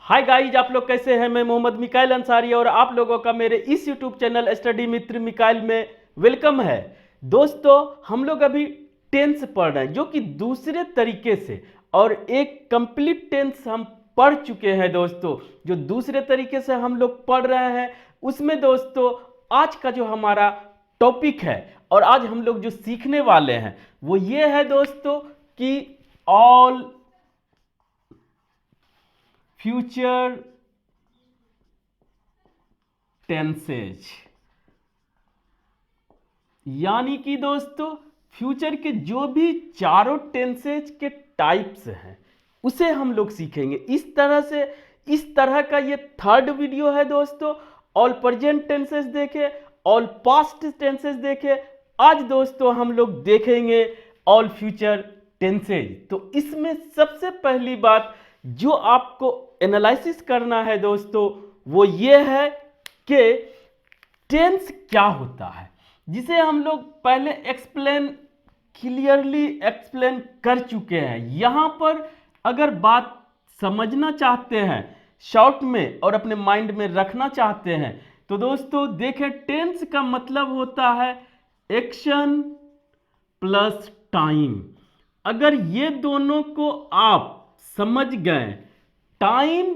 Hi guys, आप लोग कैसे हैं। मैं मोहम्मद मिकाइल अंसारी और आप लोगों का मेरे इस यूट्यूब चैनल स्टडी मित्र मिकाइल में वेलकम है। दोस्तों, हम लोग अभी टेंस पढ़ रहे हैं जो कि दूसरे तरीके से, और एक कंप्लीट टेंस हम पढ़ चुके हैं। दोस्तों, जो दूसरे तरीके से हम लोग पढ़ रहे हैं उसमें दोस्तों आज का जो हमारा टॉपिक है और आज हम लोग जो सीखने वाले हैं वो ये है दोस्तों कि ऑल फ्यूचर टेंसेज, यानी कि दोस्तों फ्यूचर के जो भी चारों टेंसेज के टाइप्स हैं उसे हम लोग सीखेंगे। इस तरह का ये थर्ड वीडियो है दोस्तों। ऑल प्रेजेंट टेंसेज देखे, ऑल पास्ट टेंसेज देखे, आज दोस्तों हम लोग देखेंगे ऑल फ्यूचर टेंसेज। तो इसमें सबसे पहली बात जो आपको एनालिसिस करना है दोस्तों वो ये है कि टेंस क्या होता है, जिसे हम लोग पहले क्लियरली एक्सप्लेन कर चुके हैं। यहां पर अगर बात समझना चाहते हैं शॉर्ट में और अपने माइंड में रखना चाहते हैं तो दोस्तों देखें, टेंस का मतलब होता है एक्शन प्लस टाइम। अगर ये दोनों को आप समझ गए, टाइम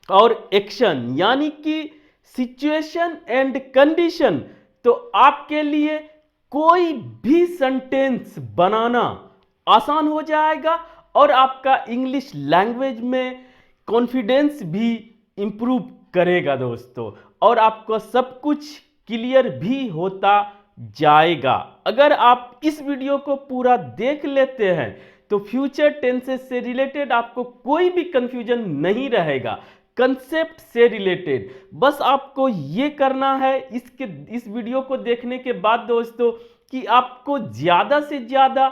और एक्शन यानी कि सिचुएशन एंड कंडीशन, तो आपके लिए कोई भी सेंटेंस बनाना आसान हो जाएगा और आपका इंग्लिश लैंग्वेज में कॉन्फिडेंस भी इंप्रूव करेगा दोस्तों, और आपको सब कुछ क्लियर भी होता जाएगा। अगर आप इस वीडियो को पूरा देख लेते हैं तो फ्यूचर टेंसेस से रिलेटेड आपको कोई भी कंफ्यूजन नहीं रहेगा। कंसेप्ट से रिलेटेड बस आपको ये करना है इस वीडियो को देखने के बाद दोस्तों कि आपको ज़्यादा से ज़्यादा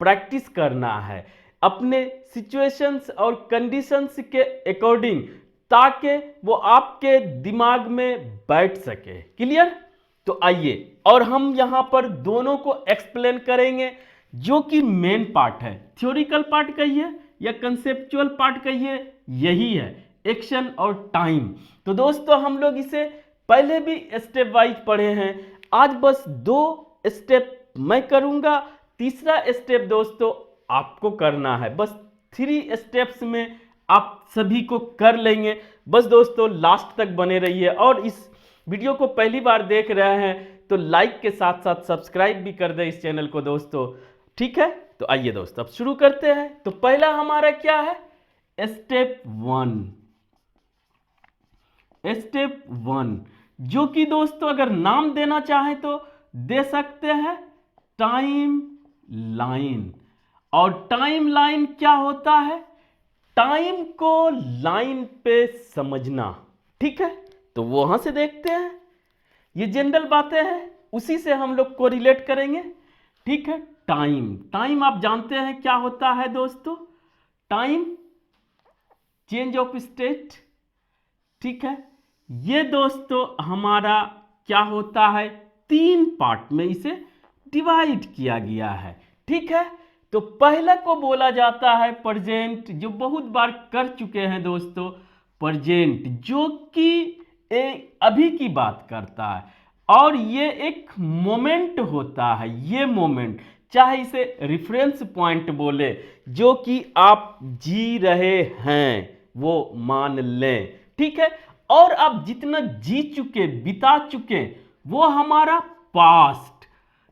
प्रैक्टिस करना है अपने सिचुएशंस और कंडीशंस के अकॉर्डिंग, ताकि वो आपके दिमाग में बैठ सके। क्लियर? तो आइए, और हम यहाँ पर दोनों को एक्सप्लेन करेंगे, जो कि मेन पार्ट है। थ्योरिकल पार्ट कहिए या कंसेप्चुअल पार्ट कहिए, यही है एक्शन और टाइम। तो दोस्तों हम लोग इसे पहले भी स्टेप वाइज पढ़े हैं, आज बस 2 स्टेप मैं करूंगा, तीसरा स्टेप दोस्तों आपको करना है। बस 3 स्टेप्स में आप सभी को कर लेंगे। बस दोस्तों लास्ट तक बने रहिए, और इस वीडियो को पहली बार देख रहे हैं तो लाइक के साथ साथ सब्सक्राइब भी कर दें इस चैनल को दोस्तों। ठीक है, तो आइए दोस्तों अब शुरू करते हैं। तो पहला हमारा क्या है, स्टेप 1। स्टेप 1 जो कि दोस्तों अगर नाम देना चाहें तो दे सकते हैं टाइम लाइन। और टाइम लाइन क्या होता है, टाइम को लाइन पे समझना। ठीक है, तो वहां से देखते हैं। ये जनरल बातें हैं, उसी से हम लोग को रिलेट करेंगे। ठीक है, टाइम आप जानते हैं क्या होता है दोस्तों, टाइम चेंज ऑफ स्टेट। ठीक है, ये दोस्तों हमारा क्या होता है, 3 पार्ट में इसे डिवाइड किया गया है। ठीक है, तो पहला को बोला जाता है प्रेजेंट, जो बहुत बार कर चुके हैं दोस्तों। प्रेजेंट जो कि अभी की बात करता है, और ये एक मोमेंट होता है। ये मोमेंट चाहे इसे रेफरेंस पॉइंट बोले, जो कि आप जी रहे हैं वो मान लें। ठीक है, और आप जितना जी चुके, बिता चुके, वो हमारा पास्ट।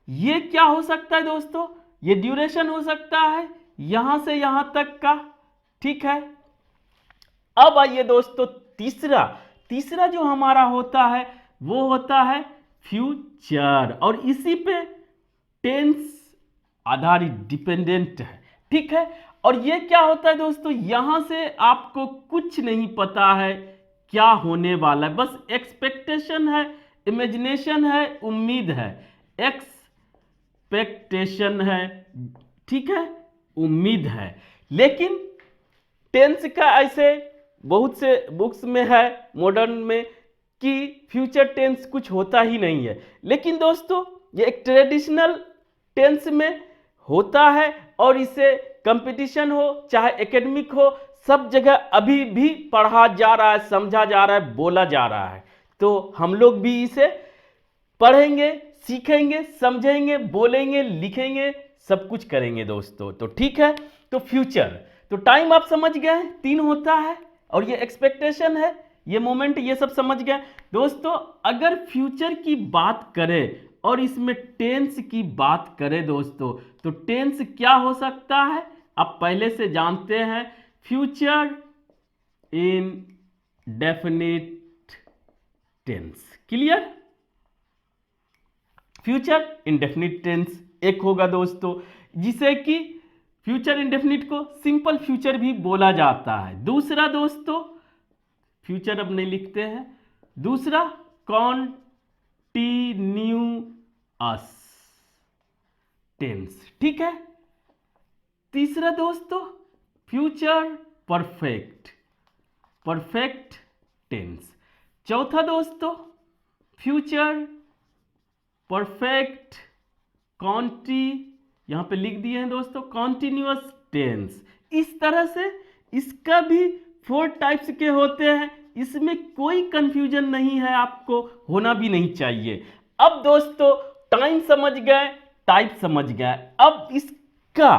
ये क्या हो सकता है दोस्तों, ये ड्यूरेशन हो सकता है यहां से यहां तक का। ठीक है, अब आइए दोस्तों तीसरा जो हमारा होता है वो होता है फ्यूचर, और इसी पे टेंस आधारित डिपेंडेंट है। ठीक है, और ये क्या होता है दोस्तों, यहां से आपको कुछ नहीं पता है क्या होने वाला है, बस एक्सपेक्टेशन है, इमेजिनेशन है, उम्मीद है। एक्सपेक्टेशन है, ठीक है, उम्मीद है। लेकिन टेंस का ऐसे बहुत से बुक्स में है मॉडर्न में कि फ्यूचर टेंस कुछ होता ही नहीं है। लेकिन दोस्तों ये एक ट्रेडिशनल टेंस में होता है, और इसे कंपटीशन हो चाहे एकेडमिक हो, सब जगह अभी भी पढ़ा जा रहा है, समझा जा रहा है, बोला जा रहा है। तो हम लोग भी इसे पढ़ेंगे, सीखेंगे, समझेंगे, बोलेंगे, लिखेंगे, सब कुछ करेंगे दोस्तों। तो ठीक है, तो फ्यूचर, तो टाइम आप समझ गए 3 होता है, और ये एक्सपेक्टेशन है, ये मोमेंट, ये सब समझ गए दोस्तों। अगर फ्यूचर की बात करें और इसमें टेंस की बात करें दोस्तों, तो टेंस क्या हो सकता है आप पहले से जानते हैं, future indefinite tense. Clear? Future indefinite tense एक होगा दोस्तों, जिसे कि फ्यूचर इंडेफिनिट को सिंपल फ्यूचर भी बोला जाता है। दूसरा दोस्तों, फ्यूचर अब नहीं लिखते हैं, दूसरा कॉन्टिन्यूअस टेंस, ठीक है। तीसरा दोस्तों, फ्यूचर परफेक्ट, परफेक्ट टेंस। चौथा दोस्तों, फ्यूचर परफेक्ट यहां पे लिख दिए हैं दोस्तों, कॉन्टिन्यूअस टेंस। इस तरह से इसका भी 4 टाइप्स के होते हैं, इसमें कोई कंफ्यूजन नहीं है, आपको होना भी नहीं चाहिए। अब दोस्तों टाइम समझ गए, टाइप समझ गए, अब इसका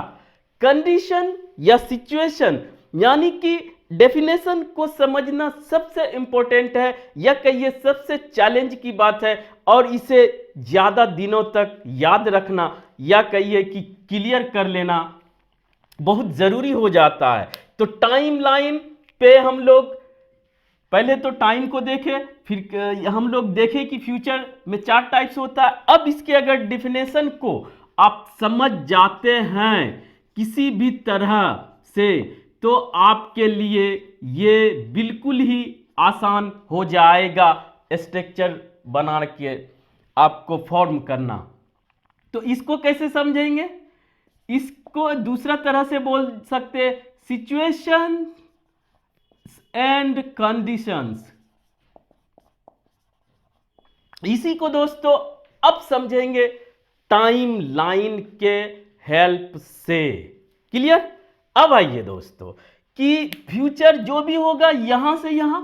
कंडीशन या सिचुएशन यानी कि डेफिनेशन को समझना सबसे इंपॉर्टेंट है, या कहिए सबसे चैलेंज की बात है, और इसे ज्यादा दिनों तक याद रखना या कहिए कि क्लियर कर लेना बहुत जरूरी हो जाता है। तो टाइम लाइन पे हम लोग पहले तो टाइम को देखें, फिर हम लोग देखें कि फ्यूचर में 4 टाइप्स होता है। अब इसके अगर डेफिनेशन को आप समझ जाते हैं किसी भी तरह से, तो आपके लिए ये बिल्कुल ही आसान हो जाएगा स्ट्रक्चर बना के आपको फॉर्म करना। तो इसको कैसे समझेंगे? इसको दूसरा तरह से बोल सकते हैं, सिचुएशन एंड कंडीशंस। इसी को दोस्तों अब समझेंगे टाइम लाइन के हेल्प से। क्लियर? अब आइए दोस्तों कि फ्यूचर जो भी होगा यहां से यहां,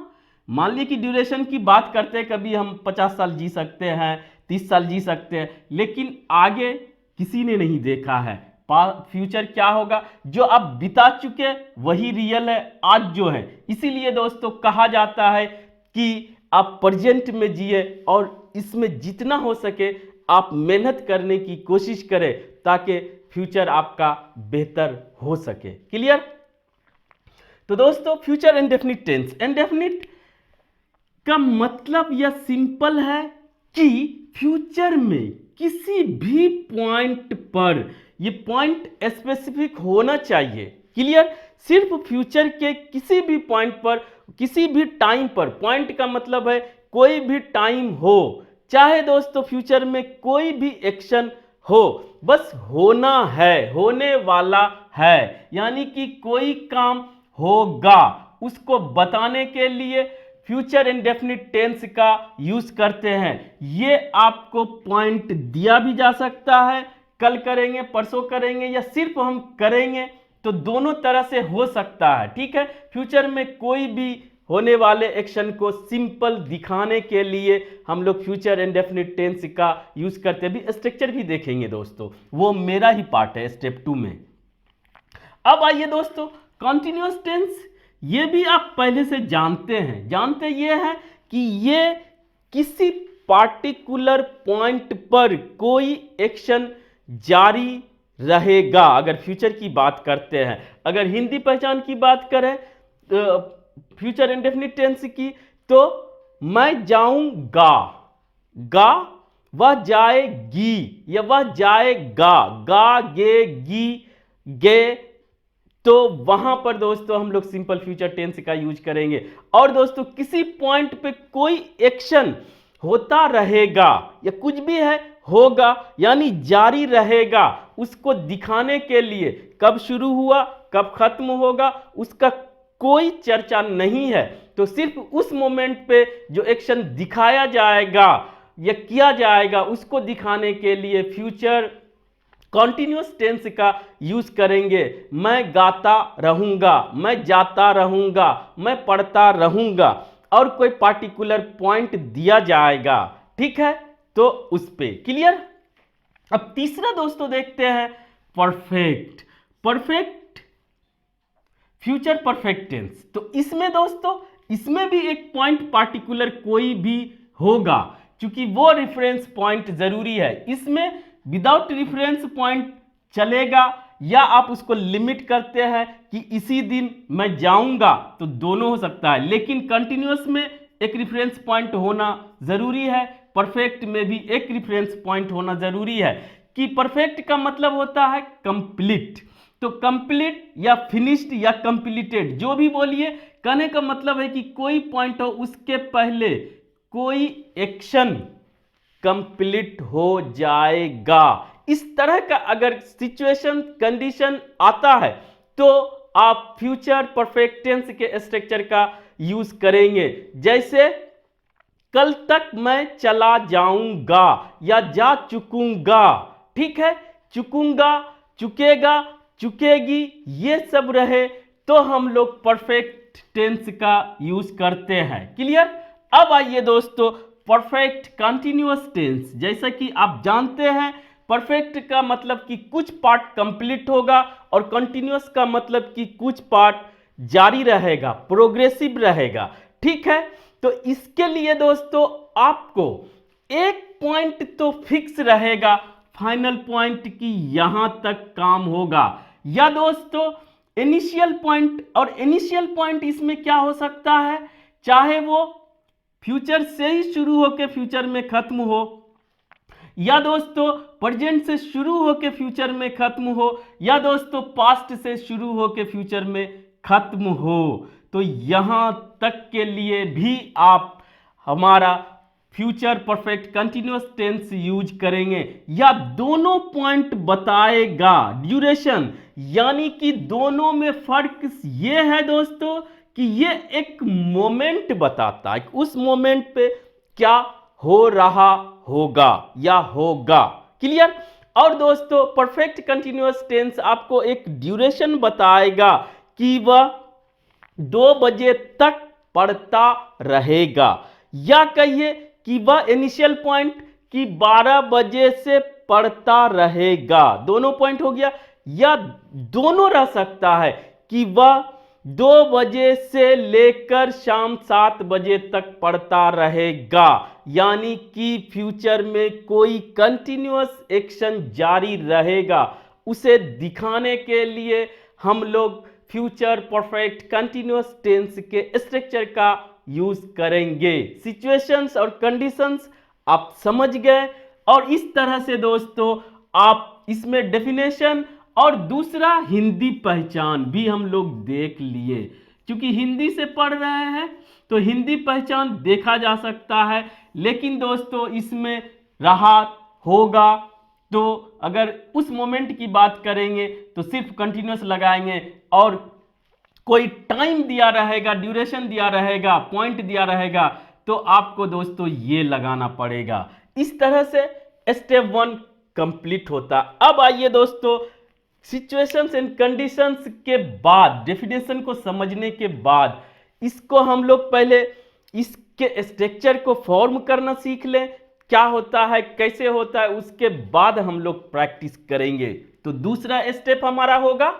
मान लीजिए कि ड्यूरेशन की बात करते हैं, कभी हम 50 साल जी सकते हैं, 30 साल जी सकते हैं, लेकिन आगे किसी ने नहीं देखा है फ्यूचर क्या होगा। जो आप बिता चुके वही रियल है, आज जो है। इसीलिए दोस्तों कहा जाता है कि आप प्रेजेंट में जिए और इसमें जितना हो सके आप मेहनत करने की कोशिश करें, ताकि फ्यूचर आपका बेहतर हो सके। क्लियर? तो दोस्तों फ्यूचर इंडेफिनिट टेंस, इंडेफिनिट का मतलब यह सिंपल है कि फ्यूचर में किसी भी पॉइंट पर, ये पॉइंट स्पेसिफिक होना चाहिए। क्लियर? सिर्फ फ्यूचर के किसी भी पॉइंट पर, किसी भी टाइम पर, पॉइंट का मतलब है कोई भी टाइम हो, चाहे दोस्तों फ्यूचर में कोई भी एक्शन हो, बस होना है, होने वाला है, यानी कि कोई काम होगा, उसको बताने के लिए फ्यूचर इंडेफिनिट टेंस का यूज करते हैं। ये आपको पॉइंट दिया भी जा सकता है, कल करेंगे, परसों करेंगे, या सिर्फ हम करेंगे, तो दोनों तरह से हो सकता है। ठीक है? फ्यूचर में कोई भी होने वाले एक्शन को सिंपल दिखाने के लिए हम लोग फ्यूचर इंडेफिनिट टेंस का यूज करते हैं। भी स्ट्रक्चर भी देखेंगे दोस्तों, वो मेरा ही पार्ट है स्टेप 2 में। अब आइए दोस्तों कॉन्टिन्यूअस टेंस, ये भी आप पहले से जानते हैं। जानते ये हैं कि ये किसी पार्टिकुलर पॉइंट पर कोई एक्शन जारी रहेगा। अगर फ्यूचर की बात करते हैं, अगर हिंदी पहचान की बात करें फ्यूचर इंडेफिनिट टेंस की, तो मैं जाऊंगा, गा, वह जाएगी या वह जाएगा, गा, गे, गी, गे, तो वहां पर दोस्तों हम लोग सिंपल फ्यूचर टेंस का यूज करेंगे। और दोस्तों किसी पॉइंट पे कोई एक्शन होता रहेगा या कुछ भी है होगा, यानी जारी रहेगा, उसको दिखाने के लिए कब शुरू हुआ कब खत्म होगा उसका कोई चर्चा नहीं है। तो सिर्फ उस मोमेंट पे जो एक्शन दिखाया जाएगा या किया जाएगा उसको दिखाने के लिए फ्यूचर कॉन्टिन्यूअस टेंस का यूज करेंगे। मैं गाता रहूंगा, मैं जाता रहूंगा, मैं पढ़ता रहूंगा, और कोई पार्टिकुलर पॉइंट दिया जाएगा, ठीक है, तो उस पे क्लियर। अब तीसरा दोस्तों देखते हैं perfect, perfect future perfect tense. तो इसमें दोस्तों इसमें भी एक पॉइंट पार्टिकुलर कोई भी होगा, क्योंकि वो रेफरेंस पॉइंट जरूरी है। इसमें विदाउट रेफरेंस पॉइंट चलेगा, या आप उसको लिमिट करते हैं कि इसी दिन मैं जाऊंगा, तो दोनों हो सकता है, लेकिन कंटिन्यूअस में एक रेफरेंस पॉइंट होना जरूरी है, परफेक्ट में भी एक रेफरेंस पॉइंट होना जरूरी है। कि परफेक्ट का मतलब होता है कंप्लीट, तो कंप्लीट या फिनिश्ड या कंप्लीटेड जो भी बोलिए, कहने का मतलब है कि कोई पॉइंट हो उसके पहले कोई एक्शन कंप्लीट हो जाएगा। इस तरह का अगर सिचुएशन कंडीशन आता है तो आप फ्यूचर परफेक्ट टेंस के स्ट्रक्चर का यूज करेंगे। जैसे कल तक मैं चला जाऊंगा या जा चुकूंगा, ठीक है, चुकूंगा, चुकेगा, चुकेगी, ये सब रहे तो हम लोग परफेक्ट टेंस का यूज करते हैं, क्लियर। अब आइए दोस्तों परफेक्ट कंटिन्यूअस टेंस। जैसा कि आप जानते हैं परफेक्ट का मतलब कि कुछ पार्ट कंप्लीट होगा, और कंटिन्यूअस का मतलब कि कुछ पार्ट जारी रहेगा, प्रोग्रेसिव रहेगा, ठीक है। तो इसके लिए दोस्तों आपको एक पॉइंट तो फिक्स रहेगा, फाइनल पॉइंट की यहां तक काम होगा, या दोस्तों इनिशियल पॉइंट। और इनिशियल पॉइंट इसमें क्या हो सकता है, चाहे वो फ्यूचर से ही शुरू होकर फ्यूचर में खत्म हो, या दोस्तों प्रेजेंट से शुरू होकर फ्यूचर में खत्म हो, या दोस्तों पास्ट से शुरू होकर फ्यूचर में खत्म हो। तो यहां तक के लिए भी आप हमारा future perfect continuous tense use करेंगे, या दोनों पॉइंट बताएगा ड्यूरेशन, यानी कि दोनों में फर्क ये है दोस्तों कि ये एक मोमेंट बताता है, उस मोमेंट पे क्या हो रहा होगा या होगा, क्लियर। और दोस्तों परफेक्ट कंटिन्यूअस टेंस आपको एक ड्यूरेशन बताएगा कि वह 2 बजे तक पढ़ता रहेगा, या कहिए कि वह इनिशियल पॉइंट कि 12 बजे से पढ़ता रहेगा, दोनों पॉइंट हो गया। या दोनों रह सकता है कि वह 2 बजे से लेकर शाम 7 बजे तक पढ़ता रहेगा, यानी कि फ्यूचर में कोई कंटिन्यूअस एक्शन जारी रहेगा। उसे दिखाने के लिए हम लोग फ्यूचर परफेक्ट कंटिन्यूअस टेंस के स्ट्रक्चर का यूज करेंगे। सिचुएशंस और कंडीशंस आप समझ गए, और इस तरह से दोस्तों आप इसमें डेफिनेशन और दूसरा हिंदी पहचान भी हम लोग देख लिए। क्योंकि हिंदी से पढ़ रहे हैं तो हिंदी पहचान देखा जा सकता है, लेकिन दोस्तों इसमें रहा होगा तो अगर उस मोमेंट की बात करेंगे तो सिर्फ कंटिन्यूअस लगाएंगे, और कोई टाइम दिया रहेगा, ड्यूरेशन दिया रहेगा, पॉइंट दिया रहेगा, तो आपको दोस्तों ये लगाना पड़ेगा। इस तरह से स्टेप 1 कंप्लीट होता। अब आइए दोस्तों सिचुएशंस एंड कंडीशंस के बाद, डेफिनेशन को समझने के बाद, इसको हम लोग पहले इसके स्ट्रक्चर को फॉर्म करना सीख लें, क्या होता है, कैसे होता है, उसके बाद हम लोग प्रैक्टिस करेंगे। तो दूसरा स्टेप हमारा होगा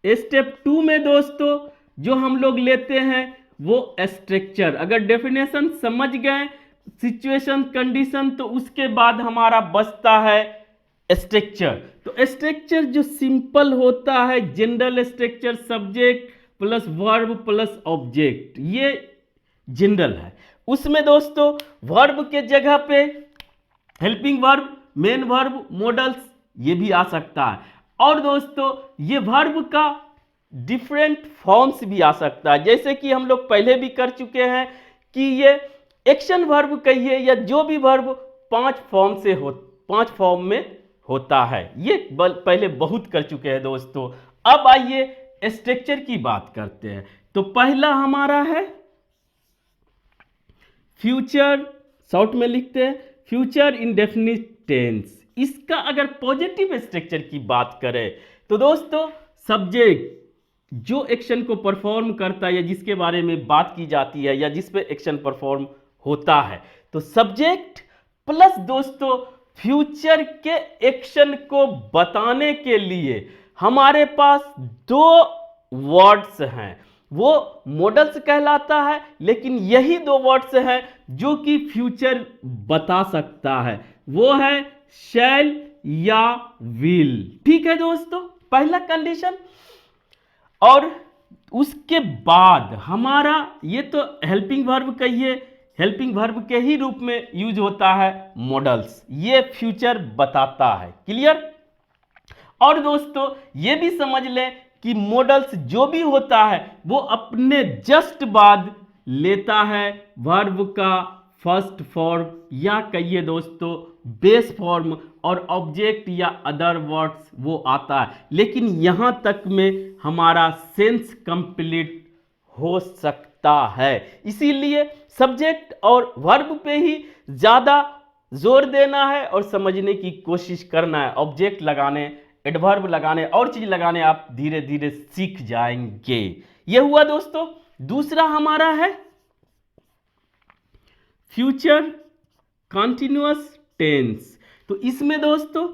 स्टेप 2 में दोस्तों जो हम लोग लेते हैं वो स्ट्रक्चर। अगर डेफिनेशन समझ गए, सिचुएशन कंडीशन, तो उसके बाद हमारा बचता है स्ट्रक्चर। तो स्ट्रक्चर जो सिंपल होता है, general structure, subject plus verb plus object, ये जनरल है। उसमें दोस्तों वर्ब के जगह पे helping verb, main verb, models ये भी आ सकता है। और दोस्तों ये वर्ब का डिफरेंट फॉर्म्स भी आ सकता है, जैसे कि हम लोग पहले भी कर चुके हैं कि ये एक्शन वर्ब कहिए या जो भी वर्ब 5 फॉर्म में होता है, ये पहले बहुत कर चुके हैं दोस्तों। अब आइए स्ट्रक्चर की बात करते हैं। तो पहला हमारा है फ्यूचर, शॉर्ट में लिखते हैं फ्यूचर इंडेफिनिट टेंस। इसका अगर पॉजिटिव स्ट्रक्चर की बात करें तो दोस्तों सब्जेक्ट जो एक्शन को परफॉर्म करता है या जिसके बारे में बात की जाती है या जिस पे एक्शन परफॉर्म होता है, तो सब्जेक्ट प्लस दोस्तों फ्यूचर के एक्शन को बताने के लिए हमारे पास दो वर्ड्स हैं, वो मॉडल्स कहलाता है, लेकिन यही दो वर्ड्स हैं जो कि फ्यूचर बता सकता है, वो है शैल या विल। ठीक है दोस्तों, पहला कंडीशन। और उसके बाद हमारा ये तो हेल्पिंग वर्ब कहिए, हेल्पिंग वर्ब के ही रूप में यूज होता है मॉडल्स, ये फ्यूचर बताता है। क्लियर। और दोस्तों ये भी समझ लें कि मॉडल्स जो भी होता है वो अपने जस्ट बाद लेता है वर्ब का फर्स्ट फॉर्म या कहिए दोस्तों बेस फॉर्म, और ऑब्जेक्ट या अदर वर्ड्स वो आता है, लेकिन यहां तक में हमारा सेंस कंप्लीट हो सकता है। इसीलिए सब्जेक्ट और वर्ब पे ही ज्यादा जोर देना है और समझने की कोशिश करना है। ऑब्जेक्ट लगाने, एडवर्ब लगाने और चीज लगाने आप धीरे धीरे सीख जाएंगे। यह हुआ दोस्तों। दूसरा हमारा है फ्यूचर कंटिन्यूअस टेंस। तो इसमें दोस्तों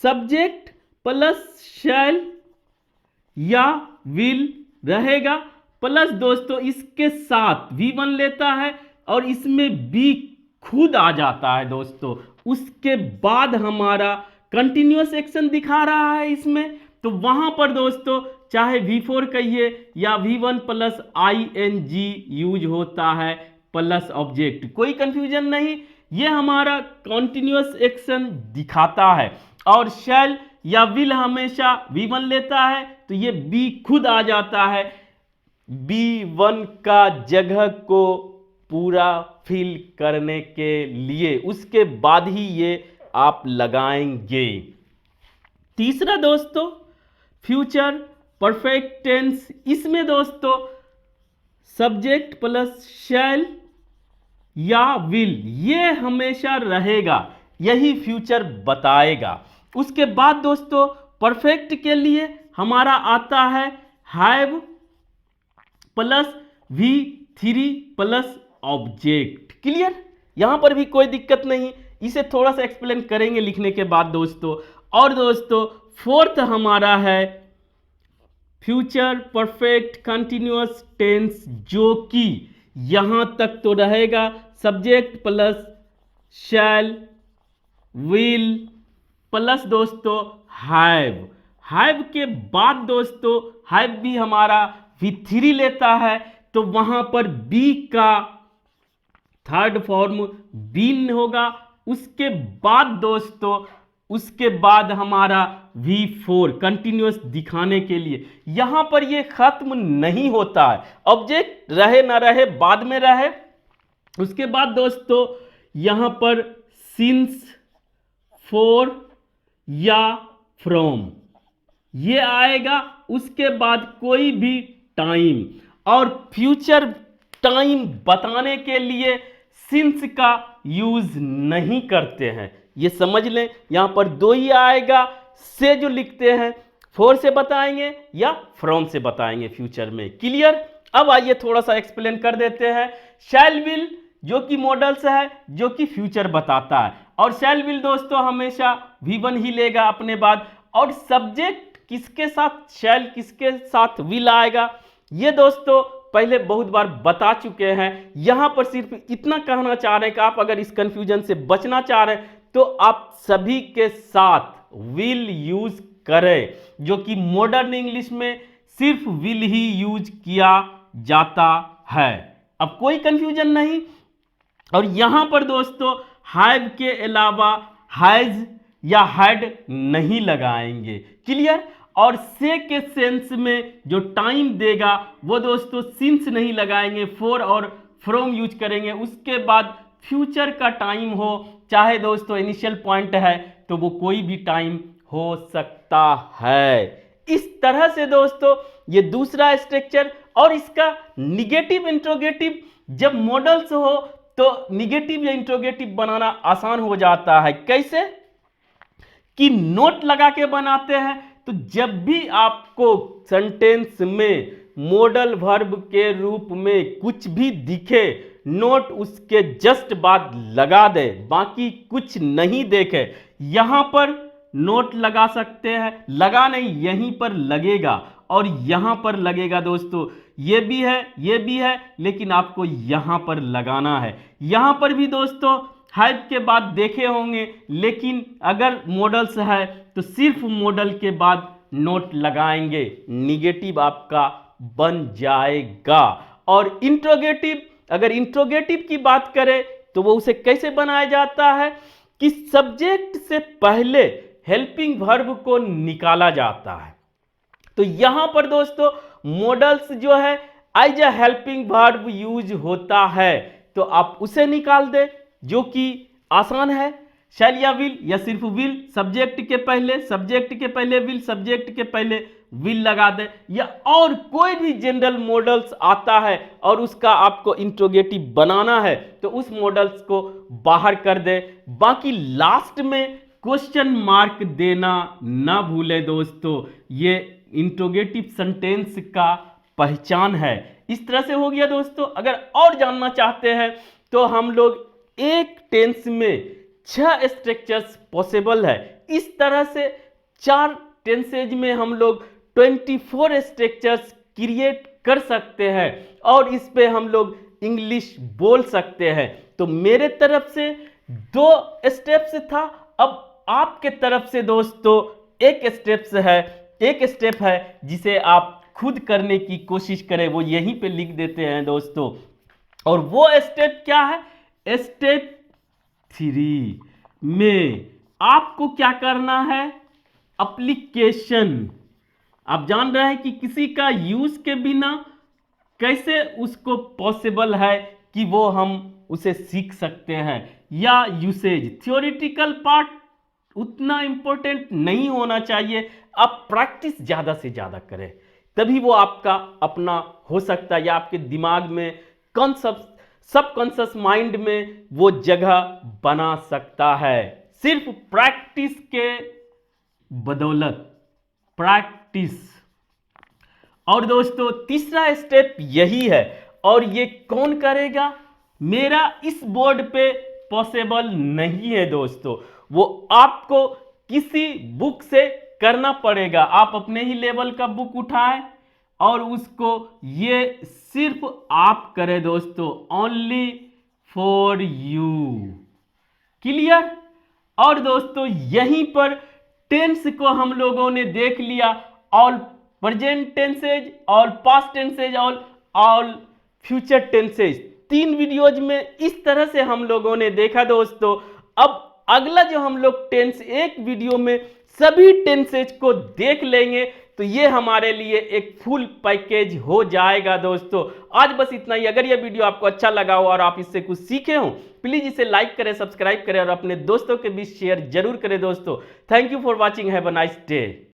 सब्जेक्ट प्लस शैल या विल रहेगा, प्लस दोस्तों इसके साथ V1 लेता है और इसमें बी खुद आ जाता है दोस्तों। उसके बाद हमारा कंटिन्यूअस एक्शन दिखा रहा है इसमें, तो वहां पर दोस्तों चाहे V4 कहिए या V1 प्लस ING यूज होता है प्लस ऑब्जेक्ट, कोई कंफ्यूजन नहीं। ये हमारा कंटिन्यूअस एक्शन दिखाता है। और शैल या विल हमेशा V1 लेता है, तो ये बी खुद आ जाता है B1 का जगह को पूरा फिल करने के लिए, उसके बाद ही ये आप लगाएंगे। तीसरा दोस्तों फ्यूचर परफेक्ट टेंस। इसमें दोस्तों सब्जेक्ट प्लस शैल या विल ये हमेशा रहेगा, यही फ्यूचर बताएगा। उसके बाद दोस्तों परफेक्ट के लिए हमारा आता है have plus V3 plus object. Clear. यहां पर भी कोई दिक्कत नहीं, इसे थोड़ा सा एक्सप्लेन करेंगे लिखने के बाद दोस्तों। और दोस्तों फोर्थ हमारा है फ्यूचर परफेक्ट कंटिन्यूअस टेंस, जो कि यहां तक तो रहेगा subject plus shell will plus दोस्तों हैव। हैव के बाद दोस्तों हैव भी हमारा V3 लेता है, तो वहां पर बी का थर्ड फॉर्म बीन होगा। उसके बाद दोस्तों उसके बाद हमारा V4 कंटिन्यूअस दिखाने के लिए, यहां पर ये खत्म नहीं होता है, ऑब्जेक्ट रहे ना रहे बाद में रहे। उसके बाद दोस्तों यहां पर सिंस, फॉर या फ्रॉम ये आएगा। उसके बाद कोई भी टाइम, और फ्यूचर टाइम बताने के लिए सिंस का यूज नहीं करते हैं, ये समझ लें। यहां पर दो ही आएगा, से जो लिखते हैं फॉर से बताएंगे या फ्रॉम से बताएंगे फ्यूचर में। क्लियर। अब आइए थोड़ा सा एक्सप्लेन कर देते हैं। शैल विल जो कि मॉडल्स है, जो कि फ्यूचर बताता है, और शैल विल दोस्तों हमेशा V1 ही लेगा अपने बाद। और सब्जेक्ट किसके साथ शैल, किसके साथ विल आएगा, ये दोस्तों पहले बहुत बार बता चुके हैं। यहां पर सिर्फ इतना कहना चाह रहे हैं कि आप अगर इस कंफ्यूजन से बचना चाह रहे हैं तो आप सभी के साथ विल यूज करें, जो कि मॉडर्न इंग्लिश में सिर्फ विल ही यूज किया जाता है। अब कोई कंफ्यूजन नहीं। और यहां पर दोस्तों हैव के अलावा हैज या हैड नहीं लगाएंगे। क्लियर। और से के सेंस में जो टाइम देगा वो दोस्तों सिंस नहीं लगाएंगे, फॉर और फ्रॉम यूज करेंगे। उसके बाद फ्यूचर का टाइम हो, चाहे दोस्तों इनिशियल पॉइंट है तो वो कोई भी टाइम हो सकता है। इस तरह से दोस्तों ये दूसरा स्ट्रक्चर। और इसका निगेटिव इंट्रोगेटिव जब मॉडल्स हो तो निगेटिव या इंट्रोगेटिव बनाना आसान हो जाता है। कैसे कि नोट लगा के बनाते हैं। तो जब भी आपको सेंटेंस में मॉडल वर्ब के रूप में कुछ भी दिखे, नोट उसके जस्ट बाद लगा दे, बाकी कुछ नहीं देखे। यहां पर नोट लगा सकते हैं, लगा नहीं, यहीं पर लगेगा और यहां पर लगेगा दोस्तों। ये भी है, ये भी है, लेकिन आपको यहां पर लगाना है। यहां पर भी दोस्तों हैव के बाद देखे होंगे, लेकिन अगर मॉडल्स है तो सिर्फ मॉडल के बाद नोट लगाएंगे, निगेटिव आपका बन जाएगा। और इंट्रोगेटिव, अगर इंट्रोगेटिव की बात करें तो वो उसे कैसे बनाया जाता है कि सब्जेक्ट से पहले हेल्पिंग वर्ब को निकाला जाता है। तो यहां पर दोस्तों मॉडल्स जो है as a helping verb use होता है, तो आप उसे निकाल दे, जो कि आसान है। शैल या विल, या सिर्फ विल, सब्जेक्ट के पहले, सब्जेक्ट के पहले विल, सब्जेक्ट के पहले विल लगा दे, या और कोई भी जनरल मॉडल्स आता है और उसका आपको इंट्रोगेटिव बनाना है तो उस मॉडल्स को बाहर कर दे। बाकी लास्ट में क्वेश्चन मार्क देना ना भूले दोस्तों, ये इंट्रोगेटिव सेंटेंस का पहचान है। इस तरह से हो गया दोस्तों। अगर और जानना चाहते हैं तो हम लोग एक टेंस में 6 स्ट्रक्चर्स पॉसिबल है। इस तरह से 4 टेंसेज में हम लोग 24 स्ट्रक्चर्स क्रिएट कर सकते हैं और इस पे हम लोग इंग्लिश बोल सकते हैं। तो मेरे तरफ से 2 स्टेप्स था, अब आपके तरफ से दोस्तों एक स्टेप है जिसे आप खुद करने की कोशिश करें। वो यहीं पे लिख देते हैं दोस्तों। और वो स्टेप क्या है? स्टेप 3 में आपको क्या करना है? एप्लीकेशन। आप जान रहे हैं कि किसी का यूज के बिना कैसे उसको पॉसिबल है कि वो हम उसे सीख सकते हैं, या यूसेज। थ्योरेटिकल पार्ट उतना इंपॉर्टेंट नहीं होना चाहिए, आप प्रैक्टिस ज्यादा से ज्यादा करें, तभी वो आपका अपना हो सकता है, या आपके दिमाग में सबकॉन्शियस माइंड में वो जगह बना सकता है, सिर्फ प्रैक्टिस के बदौलत। प्रैक्टिस। और दोस्तों तीसरा स्टेप यही है, और ये कौन करेगा? मेरा इस बोर्ड पे पॉसिबल नहीं है दोस्तों, वो आपको किसी बुक से करना पड़ेगा। आप अपने ही लेवल का बुक उठाएं और उसको ये सिर्फ आप करें दोस्तों, ओनली फॉर यू। क्लियर? और दोस्तों यहीं पर टेंस को हम लोगों ने देख लिया, all present tenses, all past tenses, all future tenses. 3 videos में इस तरह से हम लोगों ने देखा दोस्तों। अब अगला जो हम लोग टेंस एक वीडियो में सभी टेंसेज को देख लेंगे, तो ये हमारे लिए एक फुल पैकेज हो जाएगा दोस्तों। आज बस इतना ही। अगर ये वीडियो आपको अच्छा लगा हो और आप इससे कुछ सीखे हो, प्लीज इसे लाइक करें, सब्सक्राइब करें और अपने दोस्तों के बीच शेयर जरूर करें दोस्तों। Thank you for watching, have a nice day.